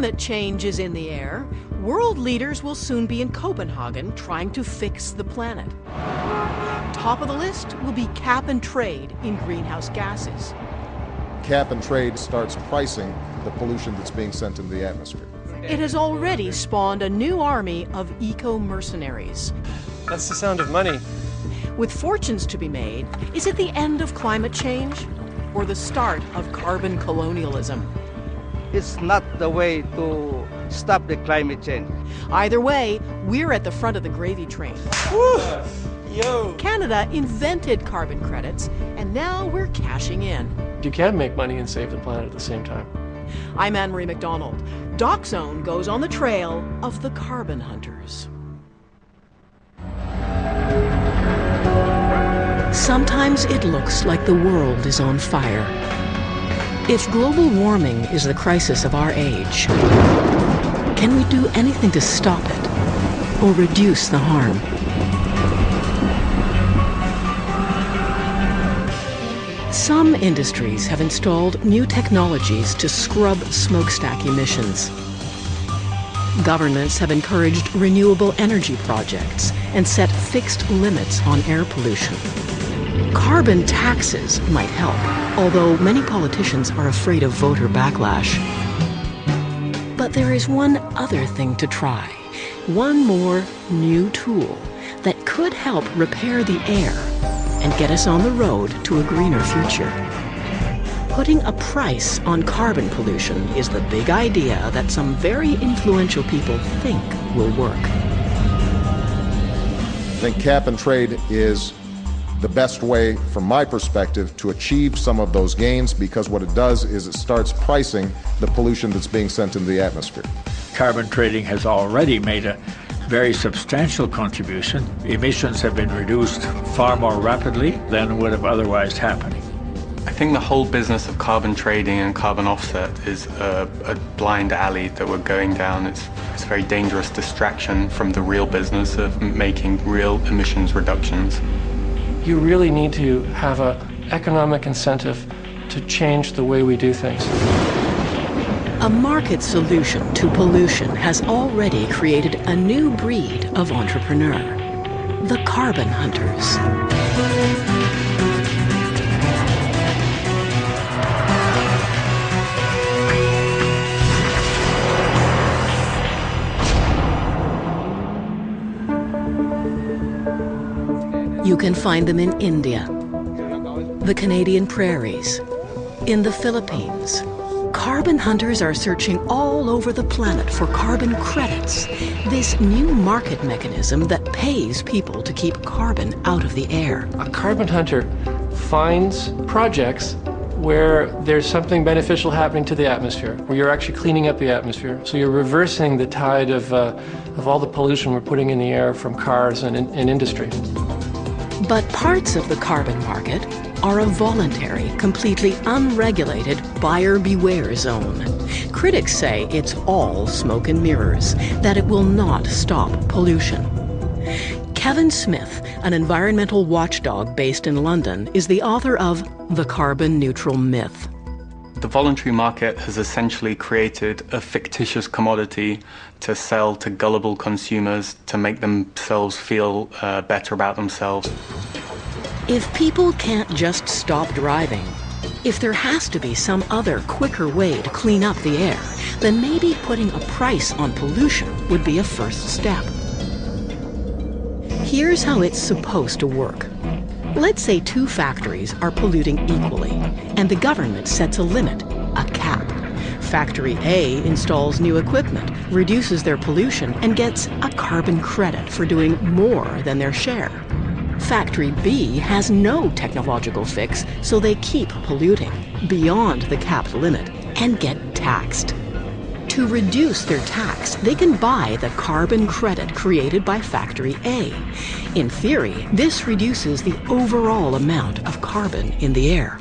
climate change is in the air, world leaders will soon be in Copenhagen trying to fix the planet. Top of the list will be cap and trade in greenhouse gases. Cap and trade starts pricing the pollution that's being sent into the atmosphere. It has already spawned a new army of eco-mercenaries. That's the sound of money. With fortunes to be made, is it the end of climate change or the start of carbon colonialism? It's not the way to stop the climate change. Either way, we're at the front of the gravy train. Woo! Yo! Canada invented carbon credits, and now we're cashing in. You can make money and save the planet at the same time. I'm Anne-Marie McDonald. Doc Zone goes on the trail of the carbon hunters. Sometimes it looks like the world is on fire. If global warming is the crisis of our age, can we do anything to stop it or reduce the harm? Some industries have installed new technologies to scrub smokestack emissions. Governments have encouraged renewable energy projects and set fixed limits on air pollution. Carbon taxes might help, although many politicians are afraid of voter backlash. But there is one other thing to try, one more new tool that could help repair the air and get us on the road to a greener future. Putting a price on carbon pollution is the big idea that some very influential people think will work. I think cap and trade is the best way, from my perspective, to achieve some of those gains, because what it does is it starts pricing the pollution that's being sent into the atmosphere. Carbon trading has already made a very substantial contribution. Emissions have been reduced far more rapidly than would have otherwise happened. I think the whole business of carbon trading and carbon offset is a blind alley that we're going down. It's a very dangerous distraction from the real business of making real emissions reductions. You really need to have an economic incentive to change the way we do things. A market solution to pollution has already created a new breed of entrepreneur, the carbon hunters. You can find them in India, the Canadian prairies, in the Philippines. Carbon hunters are searching all over the planet for carbon credits, this new market mechanism that pays people to keep carbon out of the air. A carbon hunter finds projects where there's something beneficial happening to the atmosphere, where you're actually cleaning up the atmosphere. So you're reversing the tide of all the pollution we're putting in the air from cars and industry. But parts of the carbon market are a voluntary, completely unregulated buyer beware zone. Critics say it's all smoke and mirrors, that it will not stop pollution. Kevin Smith, an environmental watchdog based in London, is the author of The Carbon Neutral Myth. The voluntary market has essentially created a fictitious commodity to sell to gullible consumers to make themselves feel better about themselves. If people can't just stop driving, if there has to be some other quicker way to clean up the air, then maybe putting a price on pollution would be a first step. Here's how it's supposed to work. Let's say two factories are polluting equally, and the government sets a limit, a cap. Factory A installs new equipment, reduces their pollution, and gets a carbon credit for doing more than their share. Factory B has no technological fix, so they keep polluting beyond the capped limit and get taxed. To reduce their tax, they can buy the carbon credit created by Factory A. In theory, this reduces the overall amount of carbon in the air.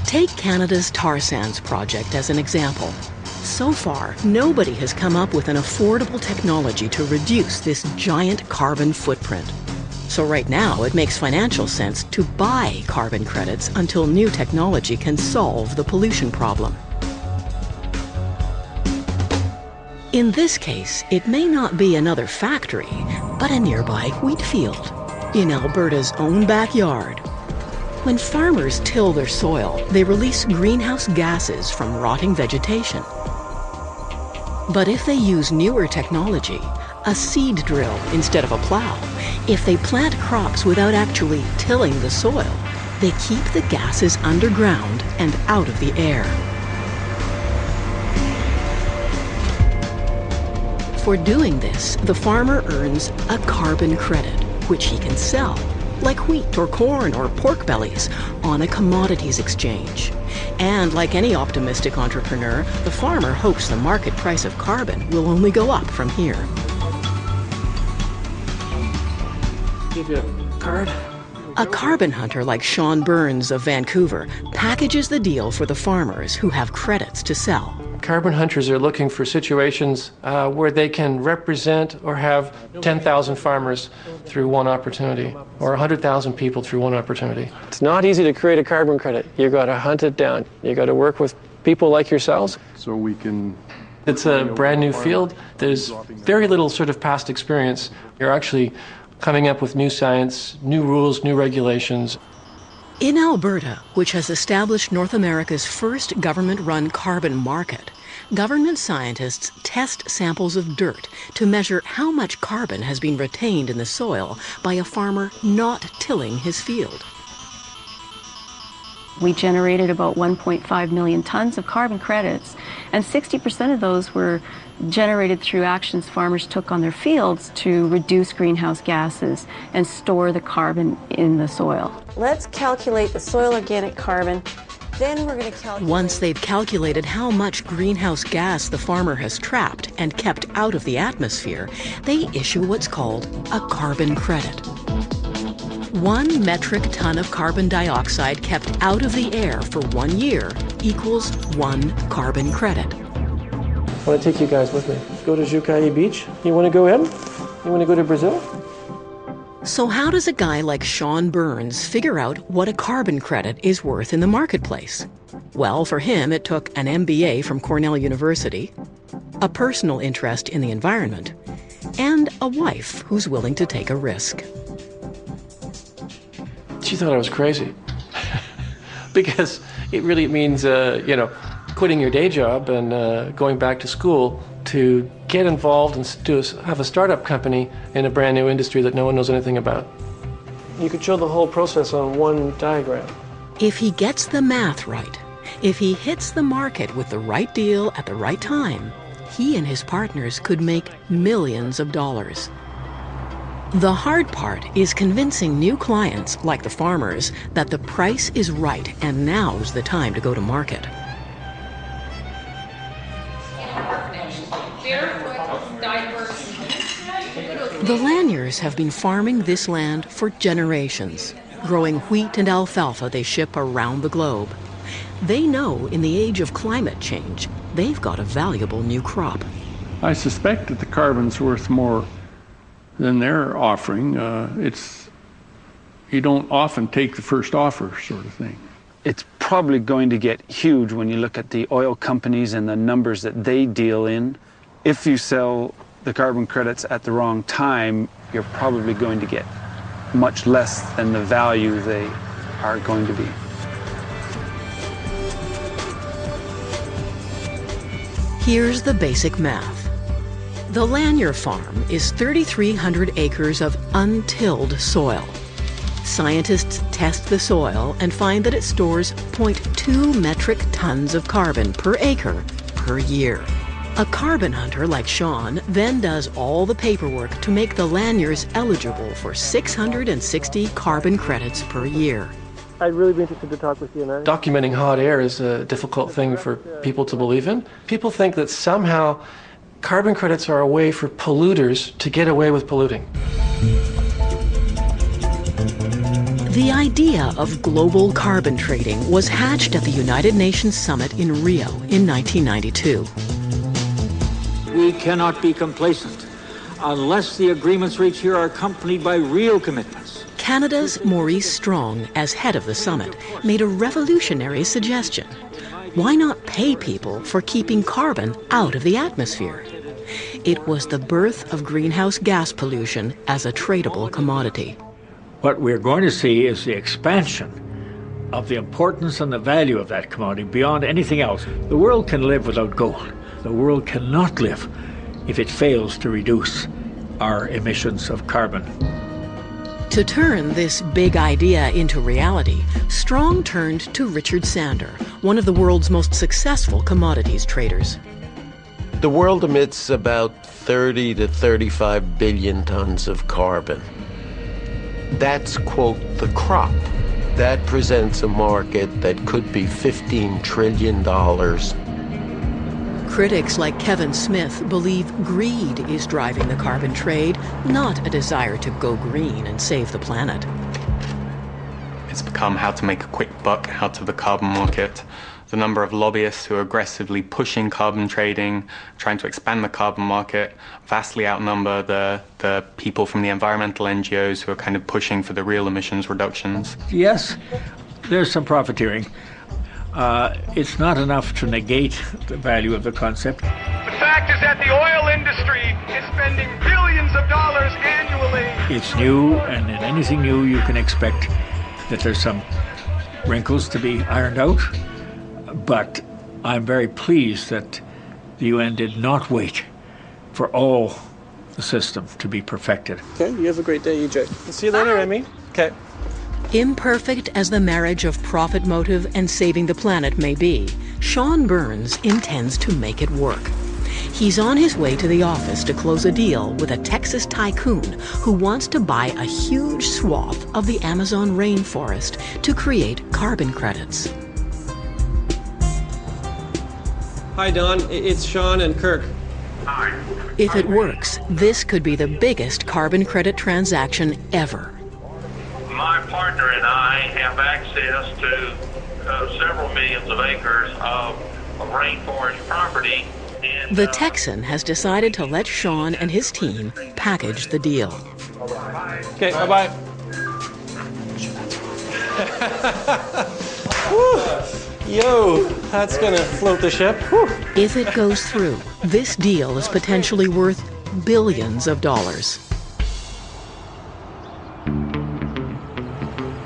Take Canada's tar sands project as an example. So far, nobody has come up with an affordable technology to reduce this giant carbon footprint. So right now, it makes financial sense to buy carbon credits until new technology can solve the pollution problem. In this case, it may not be another factory, but a nearby wheat field in Alberta's own backyard. When farmers till their soil, they release greenhouse gases from rotting vegetation. But if they use newer technology, a seed drill instead of a plow, if they plant crops without actually tilling the soil, they keep the gases underground and out of the air. For doing this, the farmer earns a carbon credit, which he can sell, like wheat or corn or pork bellies, on a commodities exchange. And like any optimistic entrepreneur, the farmer hopes the market price of carbon will only go up from here. Give you a card. A carbon hunter like Sean Burns of Vancouver packages the deal for the farmers who have credits to sell. Carbon hunters are looking for situations where they can represent or have 10,000 farmers through one opportunity, or 100,000 people through one opportunity. It's not easy to create a carbon credit. You've got to hunt it down. You've got to work with people like yourselves. So we can... It's a brand new field. There's very little sort of past experience. You're actually coming up with new science, new rules, new regulations. In Alberta, which has established North America's first government-run carbon market, government scientists test samples of dirt to measure how much carbon has been retained in the soil by a farmer not tilling his field. We generated about 1.5 million tons of carbon credits, and 60% of those were generated through actions farmers took on their fields to reduce greenhouse gases and store the carbon in the soil. Let's calculate the soil organic carbon. Then we're going to calculate... Once they've calculated how much greenhouse gas the farmer has trapped and kept out of the atmosphere, they issue what's called a carbon credit. 1 metric ton of carbon dioxide kept out of the air for 1 year equals 1 carbon credit. I want to take you guys with me. Go to Jucaí Beach. You want to go in? You want to go to Brazil? So how does a guy like Sean Burns figure out what a carbon credit is worth in the marketplace? Well, for him, it took an MBA from Cornell University, a personal interest in the environment, and a wife who's willing to take a risk. She thought I was crazy. Because it really means, quitting your day job and going back to school to get involved and have a startup company in a brand new industry that no one knows anything about. You could show the whole process on one diagram. If he gets the math right, if he hits the market with the right deal at the right time, he and his partners could make millions of dollars. The hard part is convincing new clients, like the farmers, that the price is right and now's the time to go to market. The Laniers have been farming this land for generations, growing wheat and alfalfa they ship around the globe. They know in the age of climate change, they've got a valuable new crop. I suspect that the carbon's worth more than they're offering. You don't often take the first offer sort of thing. It's probably going to get huge when you look at the oil companies and the numbers that they deal in. If you sell the carbon credits at the wrong time, you're probably going to get much less than the value they are going to be. Here's the basic math. The Lanier farm is 3,300 acres of untilled soil. Scientists test the soil and find that it stores 0.2 metric tons of carbon per acre per year. A carbon hunter like Sean then does all the paperwork to make the Laniers eligible for 660 carbon credits per year. I'd really be interested to talk with you, man. Documenting hot air is a difficult thing for people to believe in. People think that somehow carbon credits are a way for polluters to get away with polluting. The idea of global carbon trading was hatched at the United Nations Summit in Rio in 1992. We cannot be complacent unless the agreements reached here are accompanied by real commitments. Canada's Maurice Strong, as head of the summit, made a revolutionary suggestion. Why not pay people for keeping carbon out of the atmosphere? It was the birth of greenhouse gas pollution as a tradable commodity. What we're going to see is the expansion of the importance and the value of that commodity beyond anything else. The world can live without gold. The world cannot live if it fails to reduce our emissions of carbon. To turn this big idea into reality, Strong turned to Richard Sander, one of the world's most successful commodities traders. The world emits about 30 to 35 billion tons of carbon. That's, quote, the crop. That presents a market that could be $15 trillion. Critics like Kevin Smith believe greed is driving the carbon trade, not a desire to go green and save the planet. It's become how to make a quick buck out of the carbon market. The number of lobbyists who are aggressively pushing carbon trading, trying to expand the carbon market, vastly outnumber the people from the environmental NGOs who are kind of pushing for the real emissions reductions. Yes, there's some profiteering. It's not enough to negate the value of the concept. The fact is that the oil industry is spending billions of dollars annually. It's new, and in anything new you can expect that there's some wrinkles to be ironed out. But I'm very pleased that the UN did not wait for all the system to be perfected. Okay, you have a great day, EJ. See you later, Emmy. Okay. Imperfect as the marriage of profit motive and saving the planet may be, Sean Burns intends to make it work. He's on his way to the office to close a deal with a Texas tycoon who wants to buy a huge swath of the Amazon rainforest to create carbon credits. Hi, Don. It's Sean and Kirk. Hi. If it works, this could be the biggest carbon credit transaction ever. My partner and I have access to several millions of acres of rainforest property. And, the Texan has decided to let Sean and his team package the deal. Okay, bye-bye. Yo, that's gonna float the ship. Whew. If it goes through, this deal is potentially worth billions of dollars.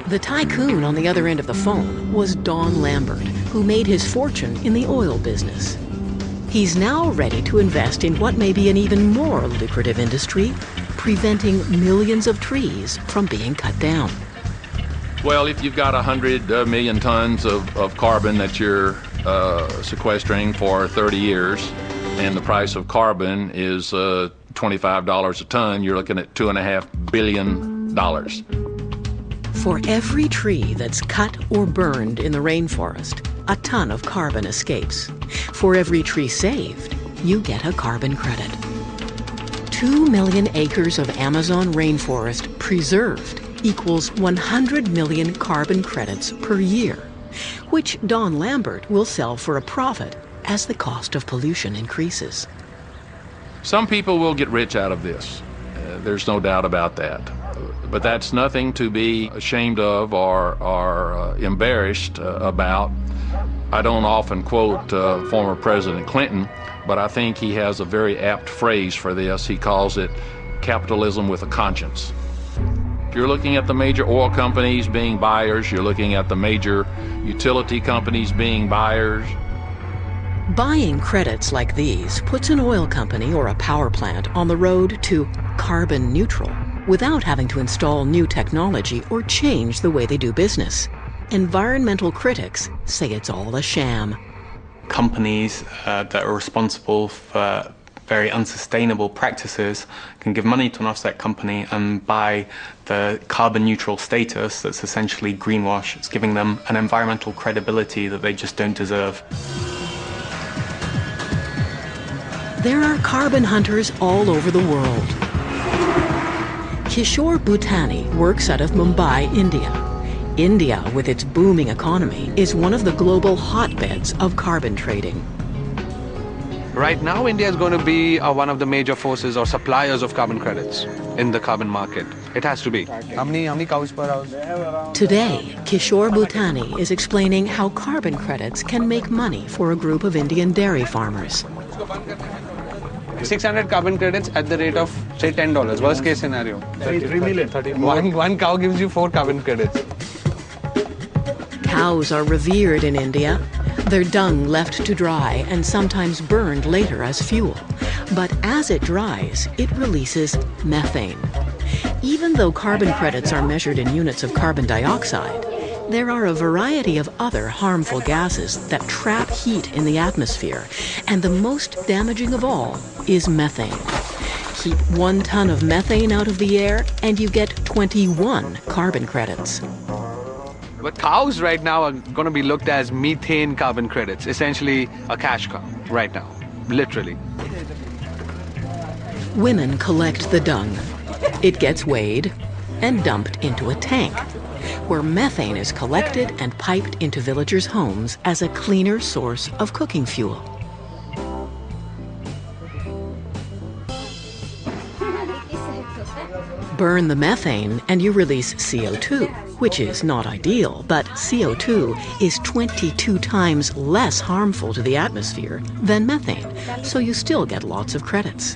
The tycoon on the other end of the phone was Don Lambert, who made his fortune in the oil business. He's now ready to invest in what may be an even more lucrative industry, preventing millions of trees from being cut down. Well, if you've got 100 million tons of carbon that you're sequestering for 30 years, and the price of carbon is $25 a ton, you're looking at $2.5 billion. For every tree that's cut or burned in the rainforest, a ton of carbon escapes. For every tree saved, you get a carbon credit. 2 million acres of Amazon rainforest preserved equals 100 million carbon credits per year, which Don Lambert will sell for a profit as the cost of pollution increases. Some people will get rich out of this. There's no doubt about that. But that's nothing to be ashamed of or embarrassed about. I don't often quote former President Clinton, but I think he has a very apt phrase for this. He calls it capitalism with a conscience. You're looking at the major oil companies being buyers. You're looking at the major utility companies being buyers. Buying credits like these puts an oil company or a power plant on the road to carbon neutral without having to install new technology or change the way they do business. Environmental critics say it's all a sham. Companies that are responsible for very unsustainable practices can give money to an offset company and buy the carbon neutral status that's essentially greenwash. It's giving them an environmental credibility that they just don't deserve. There are carbon hunters all over the world. Kishore Bhutani works out of Mumbai, India. India, with its booming economy, is one of the global hotbeds of carbon trading. Right now, India is going to be one of the major forces or suppliers of carbon credits in the carbon market. It has to be. How many cows per house? Today, Kishore Bhutani is explaining how carbon credits can make money for a group of Indian dairy farmers. 600 carbon credits at the rate of, say, $10. Worst case scenario. 3 million. One cow gives you 4 carbon credits. Cows are revered in India. Their dung left to dry and sometimes burned later as fuel. But as it dries, it releases methane. Even though carbon credits are measured in units of carbon dioxide, there are a variety of other harmful gases that trap heat in the atmosphere, and the most damaging of all is methane. Keep 1 ton of methane out of the air and you get 21 carbon credits. But cows right now are going to be looked as methane carbon credits, essentially a cash cow right now, literally. Women collect the dung. It gets weighed and dumped into a tank, where methane is collected and piped into villagers' homes as a cleaner source of cooking fuel. Burn the methane and you release CO2, which is not ideal, but CO2 is 22 times less harmful to the atmosphere than methane, so you still get lots of credits.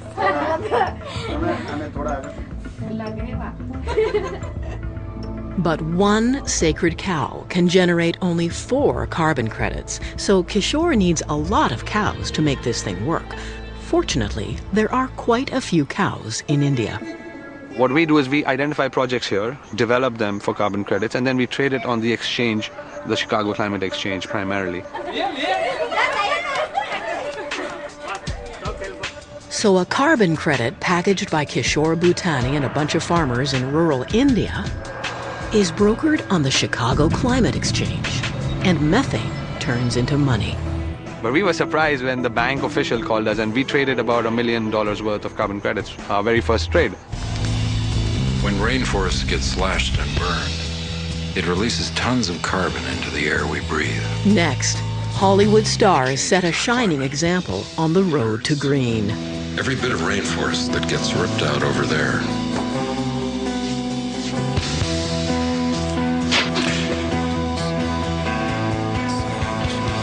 But one sacred cow can generate only 4 carbon credits, so Kishore needs a lot of cows to make this thing work. Fortunately, there are quite a few cows in India. What we do is we identify projects here, develop them for carbon credits, and then we trade it on the exchange, the Chicago Climate Exchange primarily. So a carbon credit packaged by Kishore Bhutani and a bunch of farmers in rural India is brokered on the Chicago Climate Exchange, and methane turns into money. But we were surprised when the bank official called us and we traded about $1 million worth of carbon credits, our very first trade. When rainforests get slashed and burned, it releases tons of carbon into the air we breathe. Next, Hollywood stars set a shining example on the road to green. Every bit of rainforest that gets ripped out over there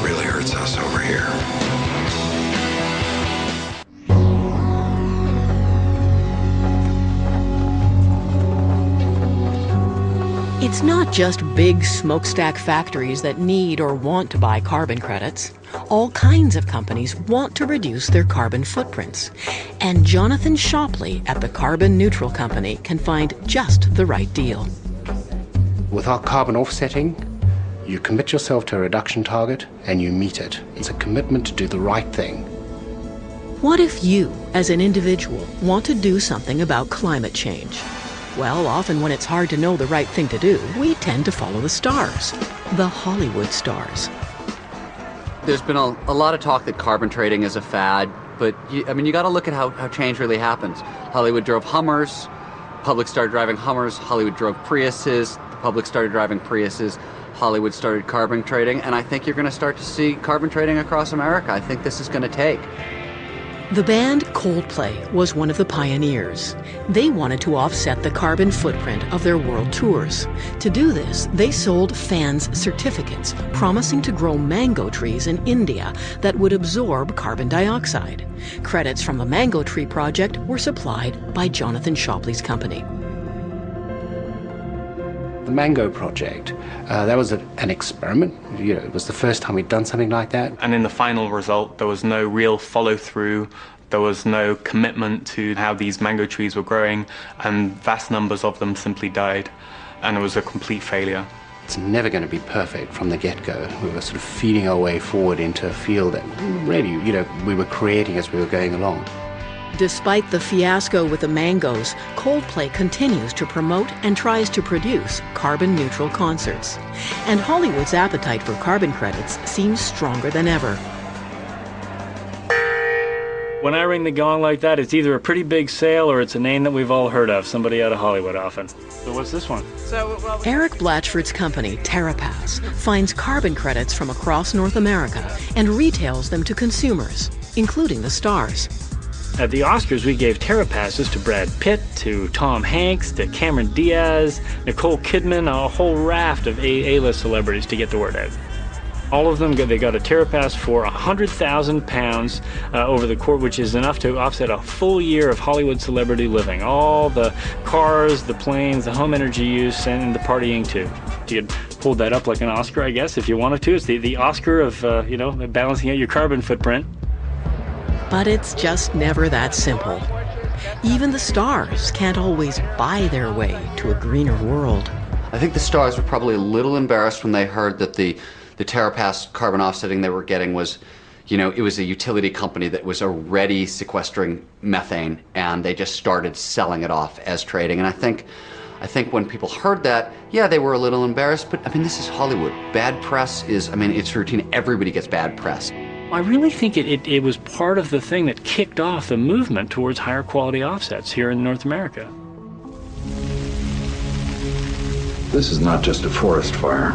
really hurts us over here. It's not just big smokestack factories that need or want to buy carbon credits. All kinds of companies want to reduce their carbon footprints. And Jonathan Shopley at the Carbon Neutral Company can find just the right deal. With our carbon offsetting, you commit yourself to a reduction target and you meet it. It's a commitment to do the right thing. What if you, as an individual, want to do something about climate change? Well, often when it's hard to know the right thing to do, we tend to follow the stars, the Hollywood stars. There's been a lot of talk that carbon trading is a fad, but you got to look at how change really happens. Hollywood drove Hummers, public started driving Hummers, Hollywood drove Priuses, the public started driving Priuses, Hollywood started carbon trading, and I think you're going to start to see carbon trading across America. I think this is going to take. The band Coldplay was one of the pioneers. They wanted to offset the carbon footprint of their world tours. To do this, they sold fans certificates promising to grow mango trees in India that would absorb carbon dioxide. Credits from the Mango Tree Project were supplied by Jonathan Shopley's company. The Mango Project, that was an experiment. It was the first time we'd done something like that. And in the final result, there was no real follow-through. There was no commitment to how these mango trees were growing, and vast numbers of them simply died. And it was a complete failure. It's never going to be perfect from the get-go. We were sort of feeding our way forward into a field that really, we were creating as we were going along. Despite the fiasco with the mangoes, Coldplay continues to promote and tries to produce carbon-neutral concerts. And Hollywood's appetite for carbon credits seems stronger than ever. When I ring the gong like that, it's either a pretty big sale or it's a name that we've all heard of, somebody out of Hollywood often. So what's this one? Eric Blatchford's company, TerraPass, finds carbon credits from across North America and retails them to consumers, including the stars. At the Oscars, we gave TerraPasses to Brad Pitt, to Tom Hanks, to Cameron Diaz, Nicole Kidman, a whole raft of A-list celebrities to get the word out. All of them, they got a TerraPass for 100,000 pounds over the court, which is enough to offset a full year of Hollywood celebrity living. All the cars, the planes, the home energy use, and the partying too. You could hold that up like an Oscar, I guess, if you wanted to. It's the Oscar of, balancing out your carbon footprint. But it's just never that simple. Even the stars can't always buy their way to a greener world. I think the stars were probably a little embarrassed when they heard that the TerraPass carbon offsetting they were getting was, it was a utility company that was already sequestering methane, and they just started selling it off as trading. And I think when people heard that, yeah, they were a little embarrassed, but this is Hollywood. Bad press is, it's routine. Everybody gets bad press. I really think it was part of the thing that kicked off the movement towards higher quality offsets here in North America. This is not just a forest fire.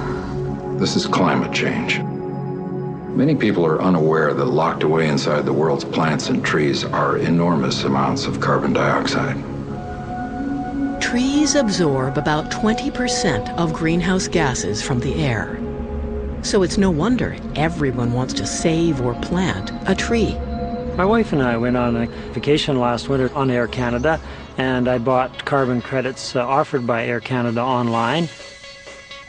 This is climate change. Many people are unaware that locked away inside the world's plants and trees are enormous amounts of carbon dioxide. Trees absorb about 20% of greenhouse gases from the air. So it's no wonder everyone wants to save or plant a tree. My wife and I went on a vacation last winter on Air Canada, and I bought carbon credits offered by Air Canada online.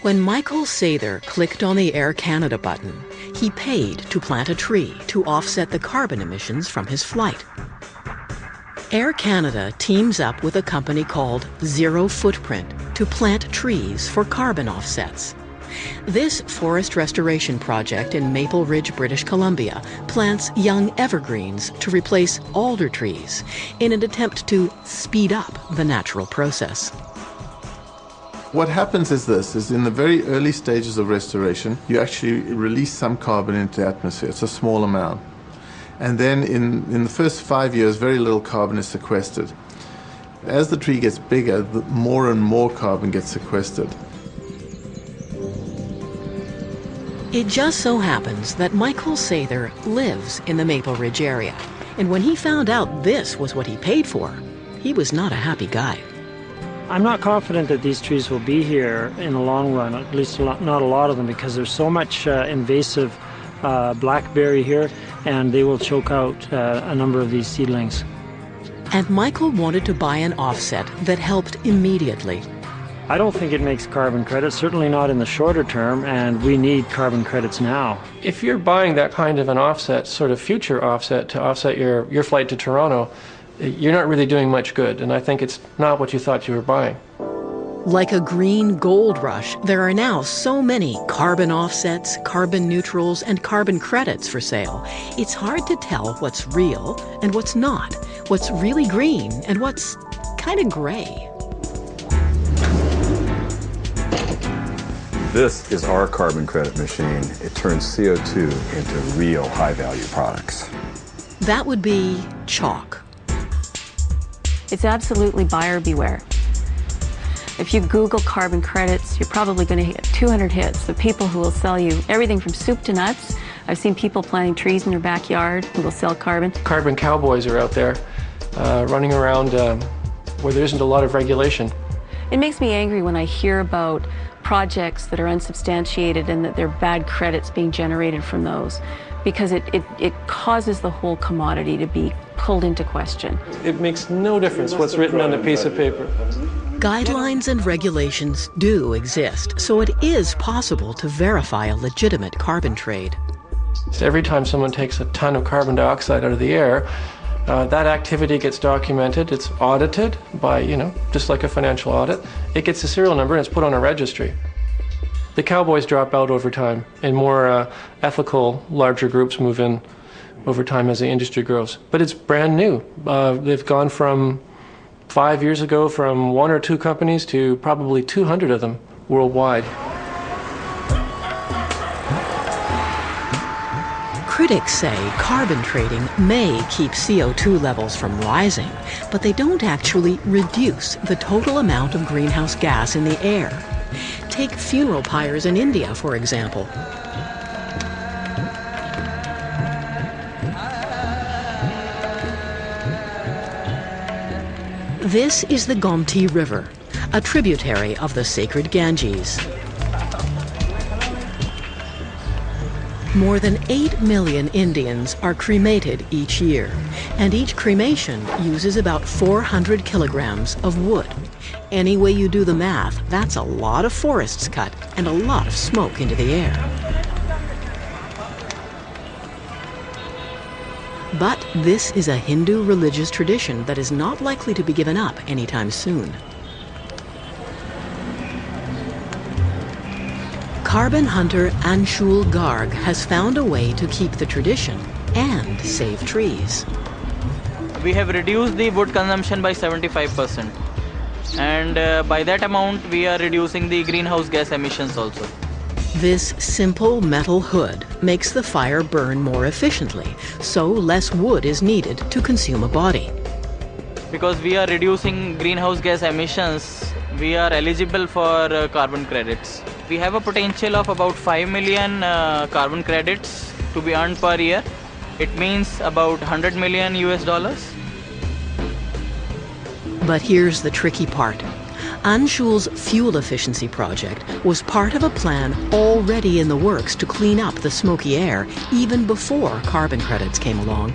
When Michael Sather clicked on the Air Canada button, he paid to plant a tree to offset the carbon emissions from his flight. Air Canada teams up with a company called Zero Footprint to plant trees for carbon offsets. This forest restoration project in Maple Ridge, British Columbia, plants young evergreens to replace alder trees in an attempt to speed up the natural process. What happens is this, is in the very early stages of restoration, you actually release some carbon into the atmosphere. It's a small amount. And then in the first 5 years, very little carbon is sequestered. As the tree gets bigger, more and more carbon gets sequestered. It just so happens that Michael Sather lives in the Maple Ridge area. And when he found out this was what he paid for, he was not a happy guy. I'm not confident that these trees will be here in the long run, at least not a lot of them, because there's so much invasive blackberry here, and they will choke out a number of these seedlings. And Michael wanted to buy an offset that helped immediately. I don't think it makes carbon credits, certainly not in the shorter term, and we need carbon credits now. If you're buying that kind of an offset, sort of future offset, to offset your flight to Toronto, you're not really doing much good, and I think it's not what you thought you were buying. Like a green gold rush, there are now so many carbon offsets, carbon neutrals, and carbon credits for sale. It's hard to tell what's real and what's not, what's really green and what's kind of gray. This is our carbon credit machine. It turns CO2 into real high-value products. That would be chalk. It's absolutely buyer beware. If you Google carbon credits, you're probably going to get 200 hits of people who will sell you everything from soup to nuts. I've seen people planting trees in their backyard who will sell carbon. Carbon cowboys are out there running around where there isn't a lot of regulation. It makes me angry when I hear about projects that are unsubstantiated and that there are bad credits being generated from those, because it causes the whole commodity to be pulled into question. It makes no difference what's written on a piece of paper. Guidelines and regulations do exist, so it is possible to verify a legitimate carbon trade. So every time someone takes a ton of carbon dioxide out of the air, that activity gets documented, it's audited by, just like a financial audit. It gets a serial number and it's put on a registry. The cowboys drop out over time, and more ethical, larger groups move in over time as the industry grows. But it's brand new. They've gone from 5 years ago from 1 or 2 companies to probably 200 of them worldwide. Critics say carbon trading may keep CO2 levels from rising, but they don't actually reduce the total amount of greenhouse gas in the air. Take funeral pyres in India, for example. This is the Gomti River, a tributary of the sacred Ganges. More than 8 million Indians are cremated each year, and each cremation uses about 400 kilograms of wood. Any way you do the math, that's a lot of forests cut and a lot of smoke into the air. But this is a Hindu religious tradition that is not likely to be given up anytime soon. Carbon hunter Anshul Garg has found a way to keep the tradition and save trees. We have reduced the wood consumption by 75%. And by that amount, we are reducing the greenhouse gas emissions also. This simple metal hood makes the fire burn more efficiently, so less wood is needed to consume a body. Because we are reducing greenhouse gas emissions, we are eligible for carbon credits. We have a potential of about 5 million carbon credits to be earned per year. It means about 100 million US dollars. But here's the tricky part. Anshul's fuel efficiency project was part of a plan already in the works to clean up the smoky air even before carbon credits came along.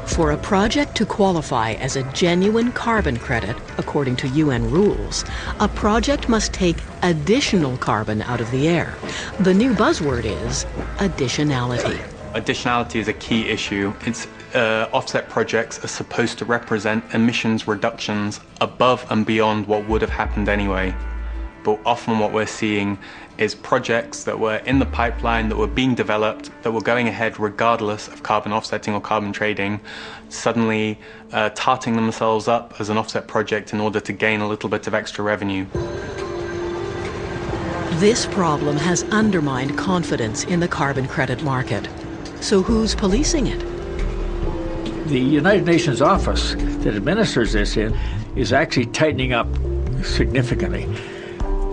For a project to qualify as a genuine carbon credit, according to UN rules, a project must take additional carbon out of the air. The new buzzword is additionality. Additionality is a key issue. Offset projects are supposed to represent emissions reductions above and beyond what would have happened anyway. But often what we're seeing is projects that were in the pipeline, that were being developed, that were going ahead regardless of carbon offsetting or carbon trading, suddenly tarting themselves up as an offset project in order to gain a little bit of extra revenue. This problem has undermined confidence in the carbon credit market. So who's policing it? The United Nations office that administers this is actually tightening up significantly,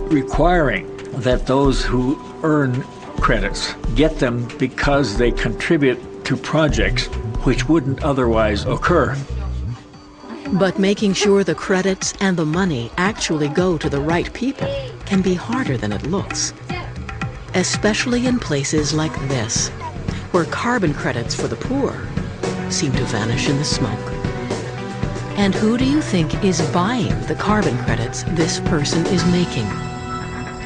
requiring that those who earn credits get them because they contribute to projects which wouldn't otherwise occur. But making sure the credits and the money actually go to the right people can be harder than it looks. Especially in places like this, where carbon credits for the poor seem to vanish in the smoke. And who do you think is buying the carbon credits this person is making?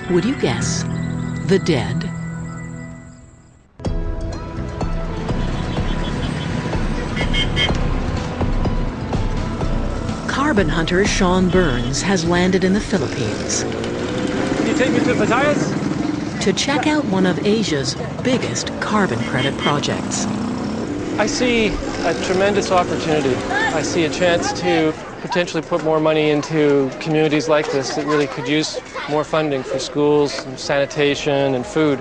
Would you guess? The dead? Carbon hunter Sean Burns has landed in the Philippines. Can you take me to Batangas? To check out one of Asia's biggest carbon credit projects. I see a tremendous opportunity. I see a chance to potentially put more money into communities like this that really could use more funding for schools, and sanitation, and food.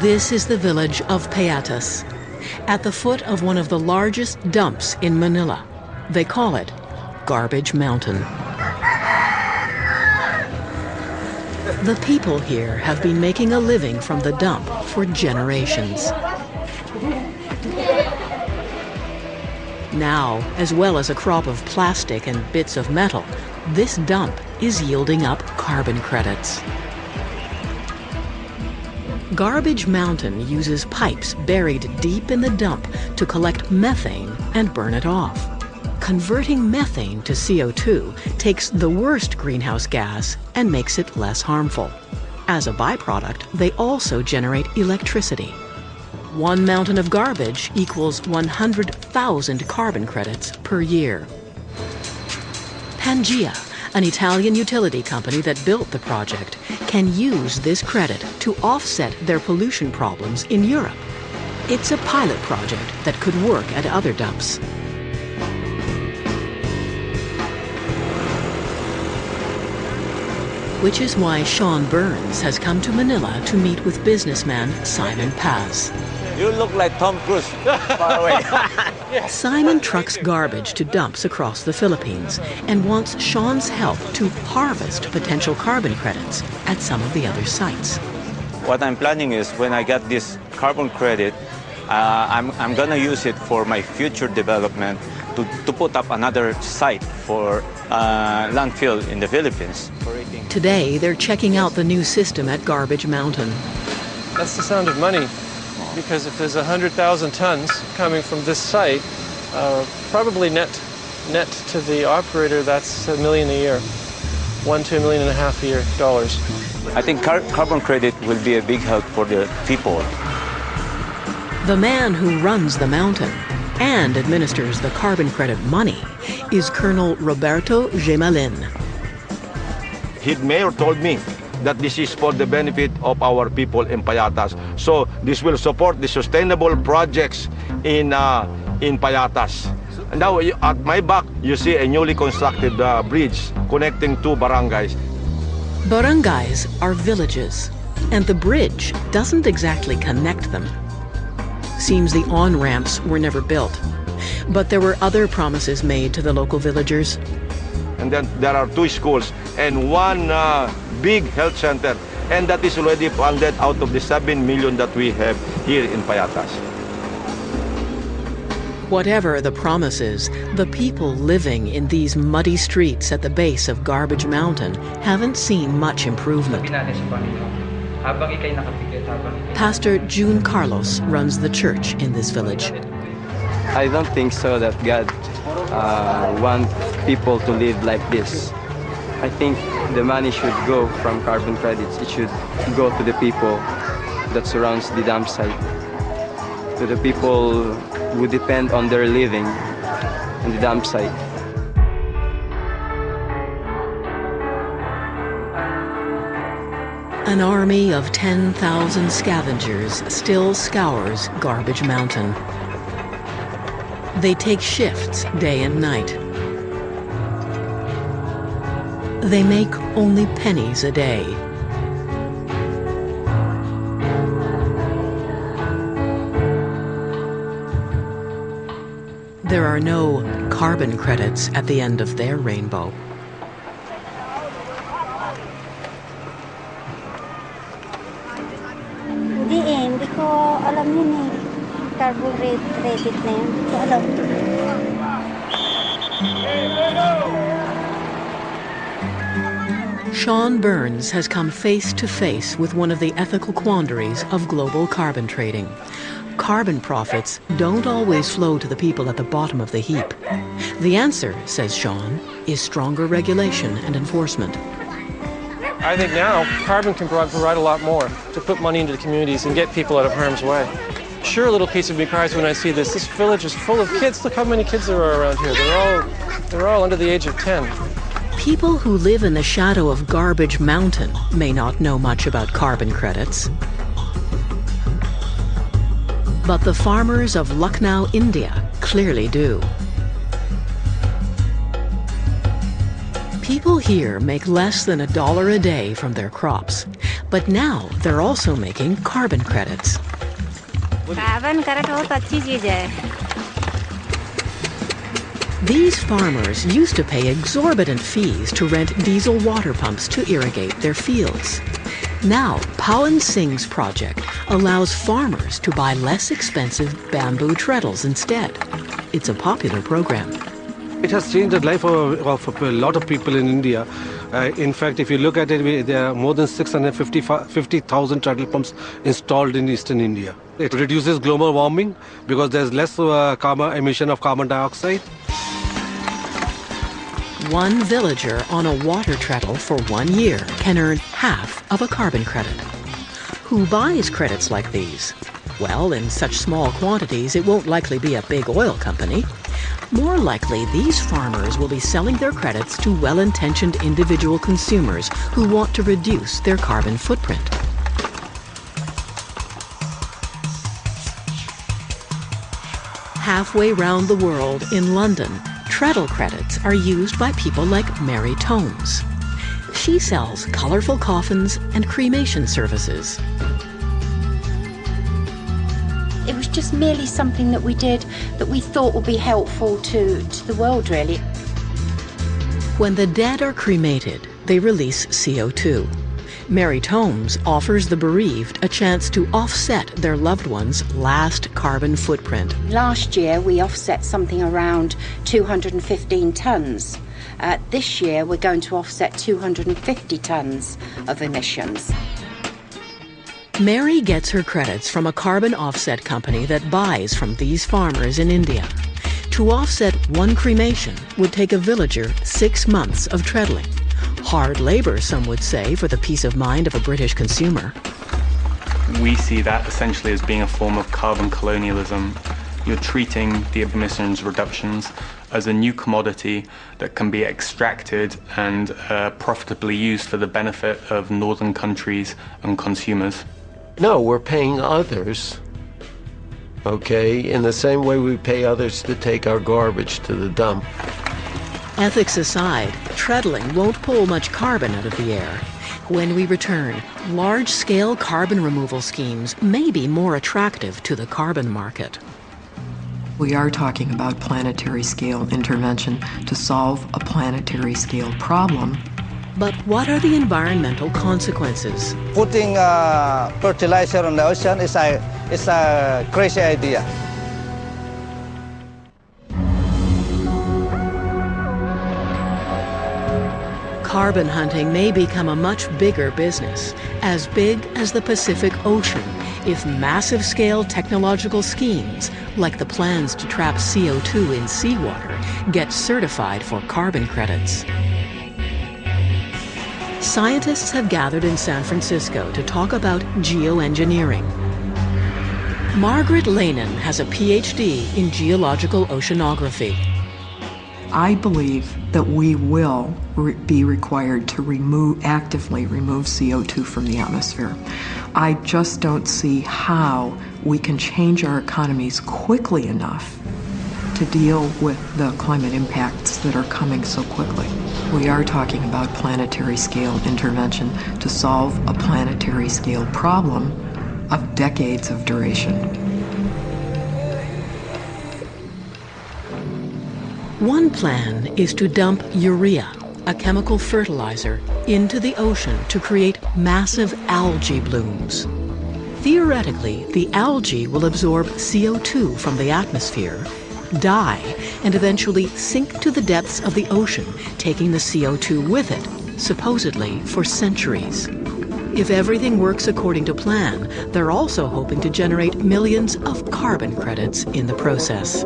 This is the village of Payatas, at the foot of one of the largest dumps in Manila. They call it Garbage Mountain. The people here have been making a living from the dump for generations. Now, as well as a crop of plastic and bits of metal, this dump is yielding up carbon credits. Garbage Mountain uses pipes buried deep in the dump to collect methane and burn it off. Converting methane to CO2 takes the worst greenhouse gas and makes it less harmful. As a byproduct, they also generate electricity. 1 mountain of garbage equals 100,000 carbon credits per year. Pangea, an Italian utility company that built the project, can use this credit to offset their pollution problems in Europe. It's a pilot project that could work at other dumps. Which is why Sean Burns has come to Manila to meet with businessman Simon Paz. You look like Tom Cruise, far away. Simon trucks garbage to dumps across the Philippines and wants Sean's help to harvest potential carbon credits at some of the other sites. What I'm planning is when I get this carbon credit, I'm going to use it for my future development to put up another site for landfill in the Philippines. Today, they're checking out the new system at Garbage Mountain. That's the sound of money, because if there's 100,000 tons coming from this site, probably net to the operator, that's $1 million a year, $1 to $1.5 million a year dollars. I think carbon credit will be a big help for the people. The man who runs the mountain and administers the carbon credit money is Colonel Roberto Gemalin. His mayor told me that this is for the benefit of our people in Payatas. So this will support the sustainable projects in Payatas. Now at my back, you see a newly constructed bridge connecting two barangays. Barangays are villages, and the bridge doesn't exactly connect them. Seems the on-ramps were never built. But there were other promises made to the local villagers. And then there are 2 schools and 1 big health center, and that is already funded out of the 7 million that we have here in Payatas. Whatever the promises, the people living in these muddy streets at the base of Garbage Mountain haven't seen much improvement. Pastor June Carlos runs the church in this village. I don't think so that God wants people to live like this. I think the money should go from carbon credits. It should go to the people that surrounds the dump site, to the people who depend on their living on the dump site. An army of 10,000 scavengers still scours Garbage Mountain. They take shifts day and night. They make only pennies a day. There are no carbon credits at the end of their rainbow. Hindi ko alam yun eh. Carbon credit na yun. Hindi ko alam. Sean Burns has come face to face with one of the ethical quandaries of global carbon trading. Carbon profits don't always flow to the people at the bottom of the heap. The answer, says Sean, is stronger regulation and enforcement. I think now carbon can provide a lot more to put money into the communities and get people out of harm's way. Sure, a little piece of me cries when I see this. This village is full of kids. Look how many kids there are around here. They're all under the age of 10. People who live in the shadow of Garbage Mountain may not know much about carbon credits. But the farmers of Lucknow, India, clearly do. People here make less than $1 a day from their crops. But now they're also making carbon credits. Carbon credit बहुत अच्छी चीज है. These farmers used to pay exorbitant fees to rent diesel water pumps to irrigate their fields. Now, Pawan Singh's project allows farmers to buy less expensive bamboo treadles instead. It's a popular program. It has changed the life of a lot of people in India. In fact, if you look at it, there are more than 650,000 treadle pumps installed in eastern India. It reduces global warming because there's less emission of carbon dioxide. One villager on a water treadle for 1 year can earn half of a carbon credit. Who buys credits like these? Well, in such small quantities, it won't likely be a big oil company. More likely, these farmers will be selling their credits to well-intentioned individual consumers who want to reduce their carbon footprint. Halfway round the world in London, treadle credits are used by people like Mary Tomes. She sells colorful coffins and cremation services. It was just merely something that we did that we thought would be helpful to the world, really. When the dead are cremated, they release CO2. Mary Tomes offers the bereaved a chance to offset their loved one's last carbon footprint. Last year we offset something around 215 tonnes. This year we're going to offset 250 tonnes of emissions. Mary gets her credits from a carbon offset company that buys from these farmers in India. To offset one cremation would take a villager 6 months of treadling. Hard labor, some would say, for the peace of mind of a British consumer. We see that essentially as being a form of carbon colonialism. You're treating the emissions reductions as a new commodity that can be extracted and profitably used for the benefit of northern countries and consumers. No, we're paying others, okay, in the same way we pay others to take our garbage to the dump. Ethics aside, treadling won't pull much carbon out of the air. When we return, large-scale carbon removal schemes may be more attractive to the carbon market. We are talking about planetary scale intervention to solve a planetary scale problem. But what are the environmental consequences? Putting fertilizer on the ocean is a crazy idea. Carbon hunting may become a much bigger business, as big as the Pacific Ocean, if massive-scale technological schemes, like the plans to trap CO2 in seawater, get certified for carbon credits. Scientists have gathered in San Francisco to talk about geoengineering. Margaret Lehnen has a PhD in geological oceanography. I believe that we will be required to actively remove CO2 from the atmosphere. I just don't see how we can change our economies quickly enough to deal with the climate impacts that are coming so quickly. We are talking about planetary scale intervention to solve a planetary scale problem of decades of duration. One plan is to dump urea, a chemical fertilizer, into the ocean to create massive algae blooms. Theoretically, the algae will absorb CO2 from the atmosphere, die, and eventually sink to the depths of the ocean, taking the CO2 with it, supposedly for centuries. If everything works according to plan, they're also hoping to generate millions of carbon credits in the process.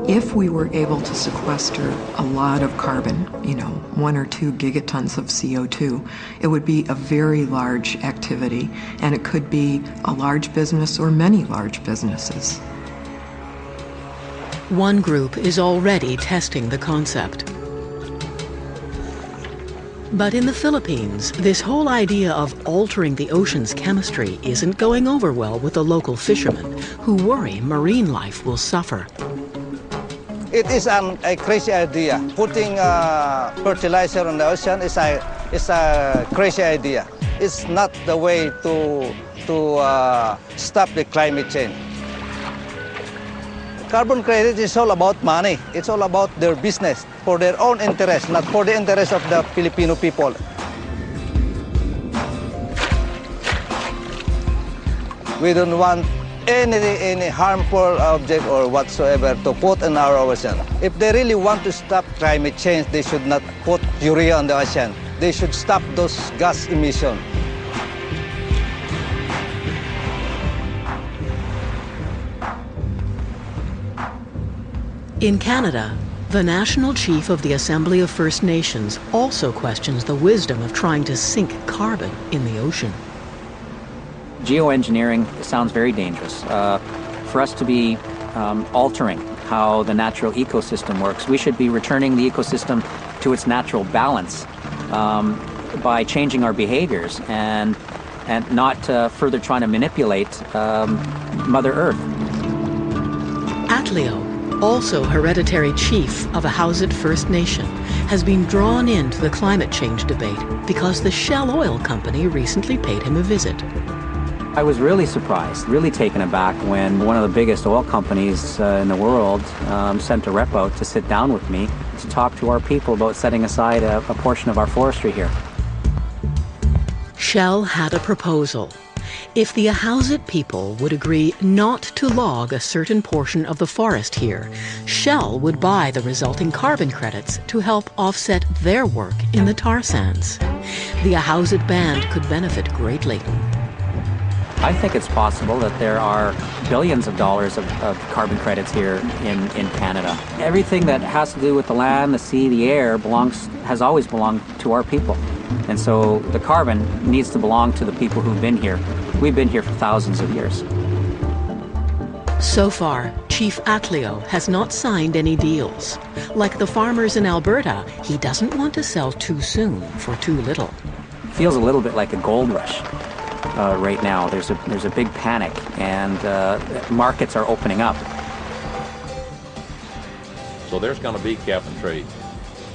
If we were able to sequester a lot of carbon, 1 or 2 gigatons of CO2, it would be a very large activity, and it could be a large business or many large businesses. One group is already testing the concept. But in the Philippines, this whole idea of altering the ocean's chemistry isn't going over well with the local fishermen, who worry marine life will suffer. It is a crazy idea. Putting fertilizer on the ocean is a crazy idea. It's not the way to stop the climate change. Carbon credit is all about money. It's all about their business, for their own interest, not for the interest of the Filipino people. We don't want any harmful object or whatsoever to put in our ocean. If they really want to stop climate change, they should not put urea on the ocean. They should stop those gas emissions. In Canada, the National Chief of the Assembly of First Nations also questions the wisdom of trying to sink carbon in the ocean. Geoengineering sounds very dangerous. For us to be altering how the natural ecosystem works, we should be returning the ecosystem to its natural balance by changing our behaviors and not further trying to manipulate Mother Earth. Atleo, also hereditary chief of a Hausut First Nation, has been drawn into the climate change debate because the Shell Oil Company recently paid him a visit. I was really surprised, really taken aback when one of the biggest oil companies in the world sent a rep out to sit down with me to talk to our people about setting aside a portion of our forestry here. Shell had a proposal. If the Ahousaht people would agree not to log a certain portion of the forest here, Shell would buy the resulting carbon credits to help offset their work in the tar sands. The Ahousaht band could benefit greatly. I think it's possible that there are billions of dollars of carbon credits here in Canada. Everything that has to do with the land, the sea, the air has always belonged to our people. And so the carbon needs to belong to the people who've been here. We've been here for thousands of years. So far, Chief Atleo has not signed any deals. Like the farmers in Alberta, he doesn't want to sell too soon for too little. Feels a little bit like a gold rush. Right now, there's a big panic, and markets are opening up. So there's going to be cap and trade.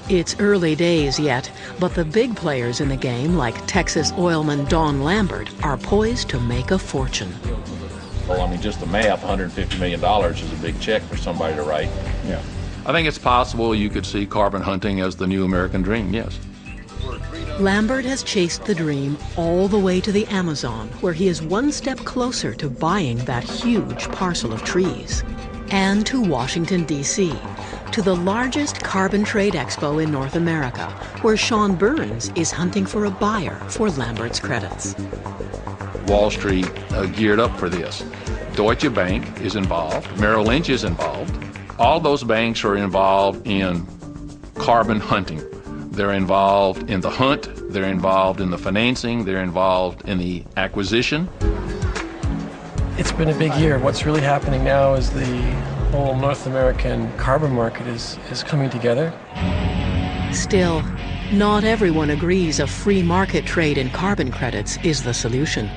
It's early days yet, but the big players in the game, like Texas oilman Don Lambert, are poised to make a fortune. Well, I mean, just the math, $150 million is a big check for somebody to write. Yeah. I think it's possible you could see carbon hunting as the new American dream, yes. Lambert has chased the dream all the way to the Amazon, where he is one step closer to buying that huge parcel of trees. And to Washington, D.C., to the largest carbon trade expo in North America, where Sean Burns is hunting for a buyer for Lambert's credits. Wall Street geared up for this. Deutsche Bank is involved. Merrill Lynch is involved. All those banks are involved in carbon hunting. They're involved in the hunt, they're involved in the financing, they're involved in the acquisition. It's been a big year. What's really happening now is the whole North American carbon market is coming together. Still, not everyone agrees a free market trade in carbon credits is the solution.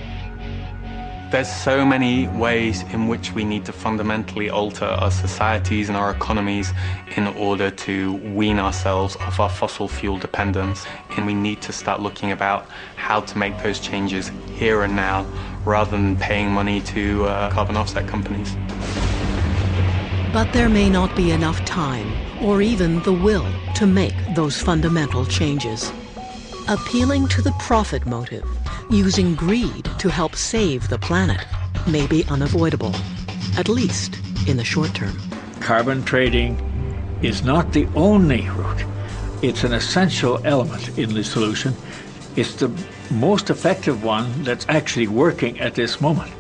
There's so many ways in which we need to fundamentally alter our societies and our economies in order to wean ourselves off our fossil fuel dependence. And we need to start looking about how to make those changes here and now rather than paying money to carbon offset companies. But there may not be enough time or even the will to make those fundamental changes. Appealing to the profit motive, using greed to help save the planet, may be unavoidable, at least in the short term. Carbon trading is not the only route. It's an essential element in the solution. It's the most effective one that's actually working at this moment.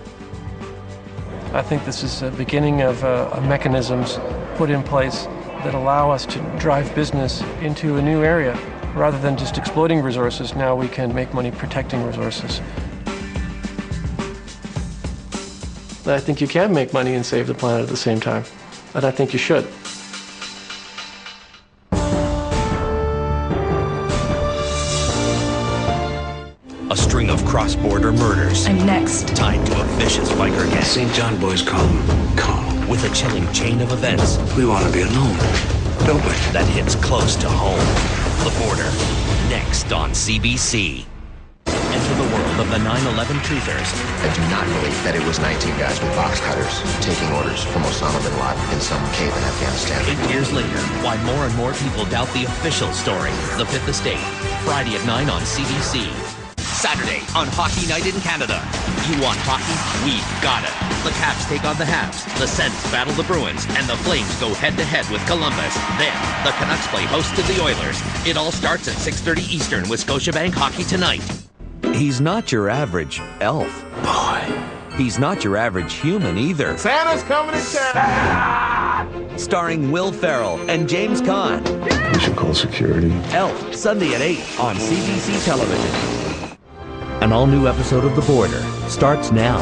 I think this is the beginning of mechanisms put in place that allow us to drive business into a new area. Rather than just exploiting resources, now we can make money protecting resources. I think you can make money and save the planet at the same time, and I think you should. A string of cross-border murders. I'm next. Tied to a vicious biker gang. St. John boys call them calm. With a chilling chain of events. We want to be alone, don't we? That hits close to home. The Border, next on CBC. Enter the world of the 9/11 truthers. I do not believe that it was 19 guys with box cutters taking orders from Osama bin Laden in some cave in Afghanistan. 8 years later, why more and more people doubt the official story. The Fifth Estate, Friday at 9 on CBC. Saturday on Hockey Night in Canada. You want hockey? We've got it. The Caps take on the Habs. The Sens battle the Bruins. And the Flames go head-to-head with Columbus. Then, the Canucks play host to the Oilers. It all starts at 6:30 Eastern with Scotiabank Hockey Tonight. He's not your average elf. Boy. He's not your average human either. Santa's coming to town! Starring Will Ferrell and James Caan. We should call security. Elf, Sunday at 8 on CBC Television. An all-new episode of The Border starts now.